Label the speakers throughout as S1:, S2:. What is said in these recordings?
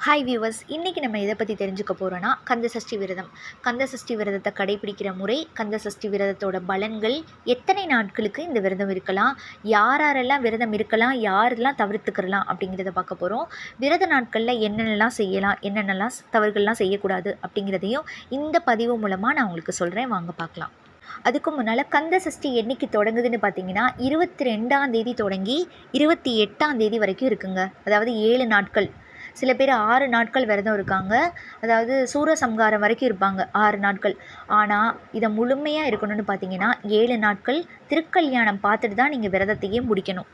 S1: Hi viewers, இன்றைக்கி நம்ம எதை பற்றி தெரிஞ்சுக்க போகிறோன்னா கந்தசஷ்டி விரதம். கந்தசஷ்டி விரதத்தை கடைபிடிக்கிற முறை, கந்தசஷ்டி விரதத்தோட பலன்கள், எத்தனை நாட்களுக்கு இந்த விரதம் இருக்கலாம், யாரெல்லாம் விரதம் இருக்கலாம், யாரெல்லாம் தவிர்த்துக்கிறலாம் அப்படிங்கிறத பார்க்க போகிறோம். விரத நாட்களில் என்னென்னலாம் செய்யலாம், என்னென்னலாம் தவறுகள்லாம் செய்யக்கூடாது அப்படிங்கிறதையும் இந்த பதிவு மூலமாக நான் உங்களுக்கு சொல்கிறேன். வாங்க பார்க்கலாம். அதுக்கு முன்னால் கந்தசஷ்டி என்னைக்கு தொடங்குதுன்னு பார்த்தீங்கன்னா 22ஆம் தேதி தொடங்கி 28ஆம் தேதி வரைக்கும் இருக்குங்க. அதாவது 7 நாட்கள். சில பேர் 6 நாட்கள் விரதம் இருக்காங்க. அதாவது சூரசம்ஹாரம் வரைக்கும் இருப்பாங்க 6 நாட்கள். ஆனால் இதை முழுமையாக இருக்கணும்னு பார்த்தீங்கன்னா 7 நாட்கள் திருக்கல்யாணம் பார்த்துட்டு தான் நீங்கள் விரதத்தையே முடிக்கணும்.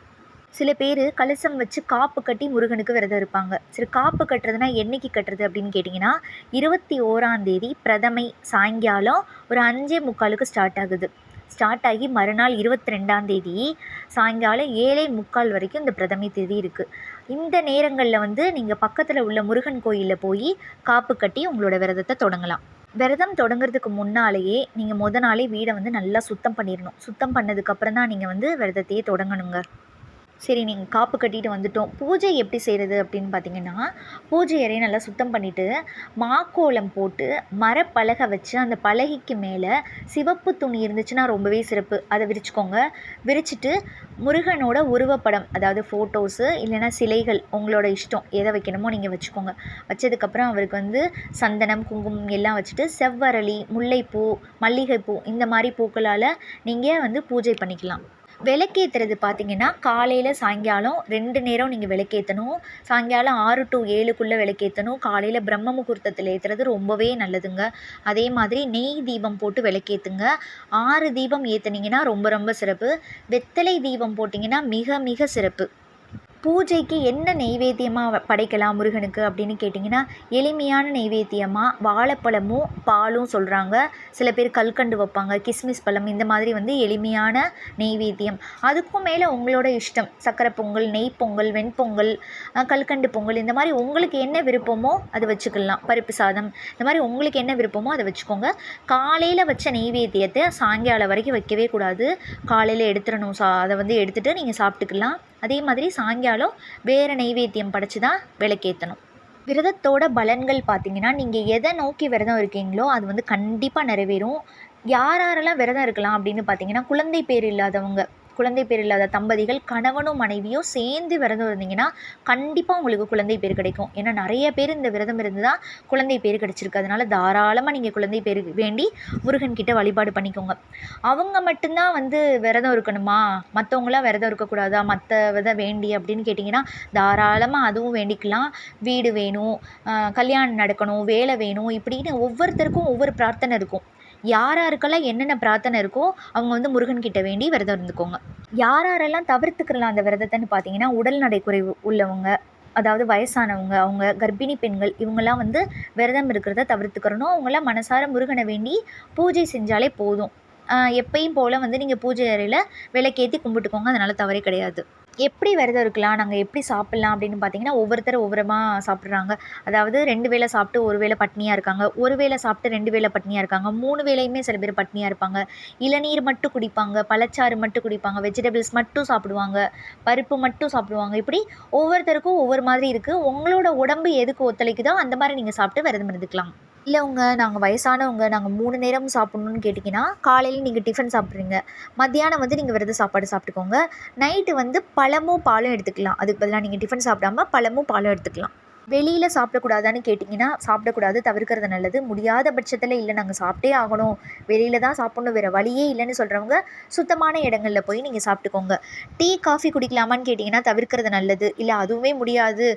S1: சில பேர் கலசம் வச்சு காப்பு கட்டி முருகனுக்கு விரதம் இருப்பாங்க. சரி, காப்பு கட்டுறதுனா என்னைக்கு கட்டுறது அப்படின்னு கேட்டிங்கன்னா 21ஆம் தேதி பிரதமை சாயங்காலம் ஒரு 5:45 ஸ்டார்ட் ஆகி மறுநாள் 22ஆம் தேதி சாயங்காலம் 7:45 வரைக்கும் இந்த பிரதமை தேதி இருக்குது. இந்த நேரங்களில் நீங்கள் பக்கத்தில் உள்ள முருகன் கோயிலில் போய் காப்பு கட்டி உங்களோட விரதத்தை தொடங்கலாம். விரதம் தொடங்குறதுக்கு முன்னாலேயே நீங்கள் நாளே வீடை நல்லா சுத்தம் பண்ணிடணும். சுத்தம் பண்ணதுக்கப்புறம் தான் நீங்கள் விரதத்தையே தொடங்கணுங்க. சரி, நீங்கள் காப்பு கட்டிட்டு வந்துட்டோம். பூஜை எப்படி செய்கிறது அப்படின்னு பார்த்தீங்கன்னா, பூஜை அறையை நல்லா சுத்தம் பண்ணிவிட்டு மாக்கோலம் போட்டு மரப்பலகை வச்சு அந்த பலகைக்கு மேலே சிவப்பு துணி இருந்துச்சுன்னா ரொம்பவே சிறப்பு. அதை விரிச்சுக்கோங்க. விரிச்சிட்டு முருகனோட உருவப்படம், அதாவது ஃபோட்டோஸு இல்லைன்னா சிலைகள், உங்களோட இஷ்டம் எதை வைக்கணுமோ நீங்கள் வச்சுக்கோங்க. வச்சதுக்கப்புறம் அவருக்கு சந்தனம், குங்குமம் எல்லாம் வச்சுட்டு செவ்வரளி, முல்லைப்பூ, மல்லிகைப்பூ இந்த மாதிரி பூக்களால் நீங்கள் பூஜை பண்ணிக்கலாம். விளக்கேற்றுறது பார்த்திங்கன்னா காலையில் சாயங்காலம் 2 நேரம் நீங்கள் விளக்கேற்றணும். சாயங்காலம் 6 to 7க்குள்ளே விளக்கேற்றணும். காலையில் பிரம்ம முகூர்த்தத்தில் ஏற்றுறது ரொம்பவே நல்லதுங்க. அதே மாதிரி நெய் தீபம் போட்டு விளக்கேற்றுங்க. 6 தீபம் ஏற்றுனீங்கன்னா ரொம்ப ரொம்ப சிறப்பு. வெத்தலை தீபம் போட்டிங்கன்னா மிக மிக சிறப்பு. பூஜைக்கு என்ன நெய்வேத்தியமாக படைக்கலாம் முருகனுக்கு அப்படின்னு கேட்டிங்கன்னா, எளிமையான நெய்வேத்தியமாக வாழைப்பழமும் பாலும் சொல்கிறாங்க. சில பேர் கல்கண்டு வைப்பாங்க, கிஸ்மிஸ் பழம், இந்த மாதிரி எளிமையான நெய்வேத்தியம். அதுக்கும் மேலே உங்களோட இஷ்டம். சக்கரை பொங்கல், நெய் பொங்கல், வெண்பொங்கல், கல்கண்டு பொங்கல், இந்த மாதிரி உங்களுக்கு என்ன விருப்பமோ அதை வச்சுக்கலாம். பருப்பு சாதம், இந்த மாதிரி உங்களுக்கு என்ன விருப்பமோ அதை வச்சுக்கோங்க. காலையில் வச்ச நெய்வேத்தியத்தை சாயங்காலம் வரைக்கும் வைக்கவே கூடாது. காலையில் எடுத்துடணும். அதை எடுத்துகிட்டு நீங்கள் சாப்பிட்டுக்கலாம். அதே மாதிரி சாயங்காலம் வேறு நெய்வேத்தியம் படைச்சி தான் விளக்கேற்றணும். விரதத்தோட பலன்கள் பார்த்திங்கன்னா, நீங்கள் எதை நோக்கி விரதம் இருக்கீங்களோ அது கண்டிப்பாக நிறைவேறும். யாரெல்லாம் விரதம் இருக்கலாம் அப்படின்னு பார்த்தீங்கன்னா, குழந்தை பேர் இல்லாத தம்பதிகள், கணவனும் மனைவியும் சேர்ந்து விரதம் இருந்தீங்கன்னா கண்டிப்பாக உங்களுக்கு குழந்தை பேர் கிடைக்கும். ஏன்னா நிறைய பேர் இந்த விரதம் இருந்து தான் குழந்தை பேர் கிடச்சிருக்கு. அதனால் தாராளமாக நீங்கள் குழந்தை பேர் வேண்டி முருகன்கிட்ட வழிபாடு பண்ணிக்கோங்க. அவங்க மட்டும்தான் விரதம் இருக்கணுமா, மற்றவங்களாம் விரதம் இருக்கக்கூடாதா, மற்ற விரதம் வேண்டி அப்படின்னு கேட்டிங்கன்னா தாராளமாக அதுவும் வேண்டிக்கலாம். வீடு வேணும், கல்யாணம் நடக்கணும், வேலை வேணும், இப்படின்னு ஒவ்வொருத்தருக்கும் ஒவ்வொரு பிரார்த்தனை இருக்கும். யாருக்கெல்லாம் என்னென்ன பிரார்த்தனை இருக்கோ அவங்க முருகன்கிட்ட வேண்டி விரதம் இருந்துக்கோங்க. யாரெல்லாம் தவிர்த்துக்கலாம் அந்த விரதத்தைன்னு பார்த்தீங்கன்னா, உடல்நடை குறைவு உள்ளவங்க, அதாவது வயசானவங்க, அவங்க கர்ப்பிணி பெண்கள், இவங்கெல்லாம் விரதம் இருக்கிறத தவிர்த்துக்கிறணும். அவங்களாம் மனசார முருகனை வேண்டி பூஜை செஞ்சாலே போதும். எப்பயும் போல் நீங்கள் பூஜை அறையில் விளக்கேற்றி கும்பிட்டுக்கோங்க. அதனால் தவறே கிடையாது. எப்படி விரதம் இருக்கலாம், நாங்கள் எப்படி சாப்பிட்லாம் அப்படின்னு பார்த்தீங்கன்னா, ஒவ்வொருத்தர் ஒவ்வொருமாக சாப்பிட்றாங்க. அதாவது 2 வேளை சாப்பிட்டு 1 வேளை பட்னியாக இருக்காங்க, 1 வேளை சாப்பிட்டு 2 வேளை பட்னியாக இருக்காங்க, 3 வேளையுமே சில பேர் பட்னியாக இருப்பாங்க. இளநீர் மட்டும் குடிப்பாங்க, பழச்சாறு மட்டும் குடிப்பாங்க, வெஜிடபிள்ஸ் மட்டும் சாப்பிடுவாங்க, பருப்பு மட்டும் சாப்பிடுவாங்க. இப்படி ஒவ்வொருத்தருக்கும் ஒவ்வொரு மாதிரி இருக்குது. உங்களோட உடம்பு எதுக்கு ஒத்துழைக்குதோ அந்த மாதிரி நீங்கள் சாப்பிட்டு விரதம் இருந்துக்கலாம். இல்லைங்க, நாங்கள் வயசானவங்க, நாங்கள் 3 நேரம் சாப்பிட்ணுன்னு கேட்டிங்கன்னா, காலையில் நீங்கள் டிஃபன் சாப்பிட்றீங்க, மத்தியானம் நீங்கள் விரத சாப்பாடு சாப்பிட்டுக்கோங்க. நைட்டு பழமும் பாலும் எடுத்துக்கலாம். அதுக்கு பதிலாக நீங்கள் டிஃபன் சாப்பிடாமல் பழமும் பாலும் எடுத்துக்கலாம். வெளியில் சாப்பிடக்கூடாதான்னு கேட்டிங்கன்னா, சாப்பிடக்கூடாது, தவிர்க்கிறது நல்லது. முடியாத பட்சத்தில் இல்லை நாங்கள் சாப்பிட்டே ஆகணும், வெளியில் தான் சாப்பிட்ணும், வேறு வழியே இல்லைன்னு சொல்கிறவங்க சுத்தமான இடங்களில் போய் நீங்கள் சாப்பிட்டுக்கோங்க. டீ காஃபி குடிக்கலாமான்னு கேட்டிங்கன்னா தவிர்க்கிறது நல்லது. இல்லை அதுவுமே முடியாது,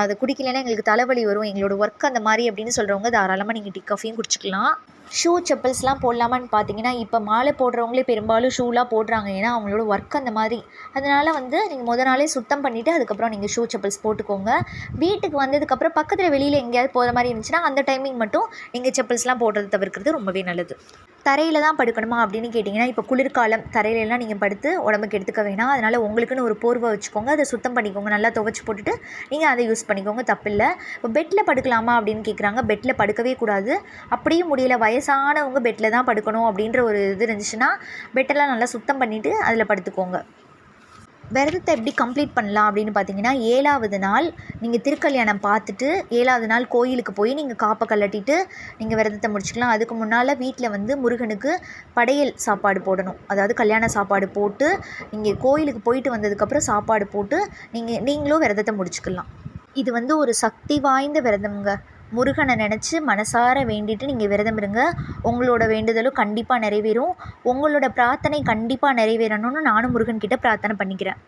S1: அது குடிக்கலைன்னா எங்களுக்கு தலைவலி வரும், எங்களோட ஒர்க் அந்த மாதிரி அப்படின்னு சொல்கிறவங்க தாராளமாக நீங்கள் டீ காஃபியும் குடிச்சிக்கலாம். ஷூ செப்பல்ஸ்லாம் போடலாமான்னு பார்த்தீங்கன்னா, இப்போ மாலை போடுறவங்களே பெரும்பாலும் ஷூலாம் போடுறாங்க. ஏன்னா அவங்களோட ஒர்க் அந்த மாதிரி. அதனால் நீங்கள் நாளே சுத்தம் பண்ணிவிட்டு அதுக்கப்புறம் நீங்கள் ஷூ செப்பல்ஸ் போட்டுக்கோங்க. வீட்டுக்கு வந்ததுக்கப்புறம் பக்கத்தில் வெளியில் எங்கேயாவது போகிற மாதிரி இருந்துச்சுன்னா அந்த டைமிங் மட்டும் நீங்கள் செப்பல்ஸ்லாம் போடுறது தவிர்க்கிறது ரொம்பவே நல்லது. தரையில் தான் படுக்கணுமா அப்படின்னு கேட்டிங்கன்னா, இப்போ குளிர்காலம், தரையிலலாம் நீங்கள் படுத்து உடம்புக்கு எடுத்துக்க வேணாம். அதனால் உங்களுக்குன்னு ஒரு போர்வை வச்சுக்கோங்க, அதை சுத்தம் பண்ணிக்கோங்க, நல்லா துவைச்சி போட்டுட்டு நீங்கள் அதை யூஸ் பண்ணிக்கோங்க, தப்பில்லை. இப்போ பெட்டில் படுக்கலாமா அப்படின்னு கேட்குறாங்க. பெட்டில் படுக்கவே கூடாது. அப்படியும் முடியல, வயசானவங்க பெட்டில் தான் படுக்கணும் அப்படின்ற ஒரு இது இருந்துச்சுன்னா பெட்டெல்லாம் நல்லா சுத்தம் பண்ணிவிட்டு அதில் படுத்துக்கோங்க. விரதத்தை எப்படி கம்ப்ளீட் பண்ணலாம் அப்படின்னு பார்த்தீங்கன்னா, 7வது நாள் நீங்கள் திருக்கல்யாணம் பார்த்துட்டு 7வது நாள் கோயிலுக்கு போய் நீங்கள் காப்பை கழட்டிட்டு நீங்கள் விரதத்தை முடிச்சுக்கலாம். அதுக்கு முன்னால் வீட்டில் வந்து முருகனுக்கு படையல் சாப்பாடு போடணும். அதாவது கல்யாண சாப்பாடு போட்டு நீங்கள் கோயிலுக்கு போயிட்டு வந்ததுக்கப்புறம் சாப்பாடு போட்டு நீங்களும் விரதத்தை முடிச்சுக்கலாம். இது வந்து ஒரு சக்தி வாய்ந்த விரதம்ங்க. முருகனை நினச்சி மனசார வேண்டிட்டு நீங்கள் விரதம் இருங்க. உங்களோட வேண்டுதலும் கண்டிப்பாக நிறைவேறும். உங்களோட பிரார்த்தனை கண்டிப்பாக நிறைவேறணும்னு நானும் முருகன்கிட்ட பிரார்த்தனை பண்ணிக்கிறேன்.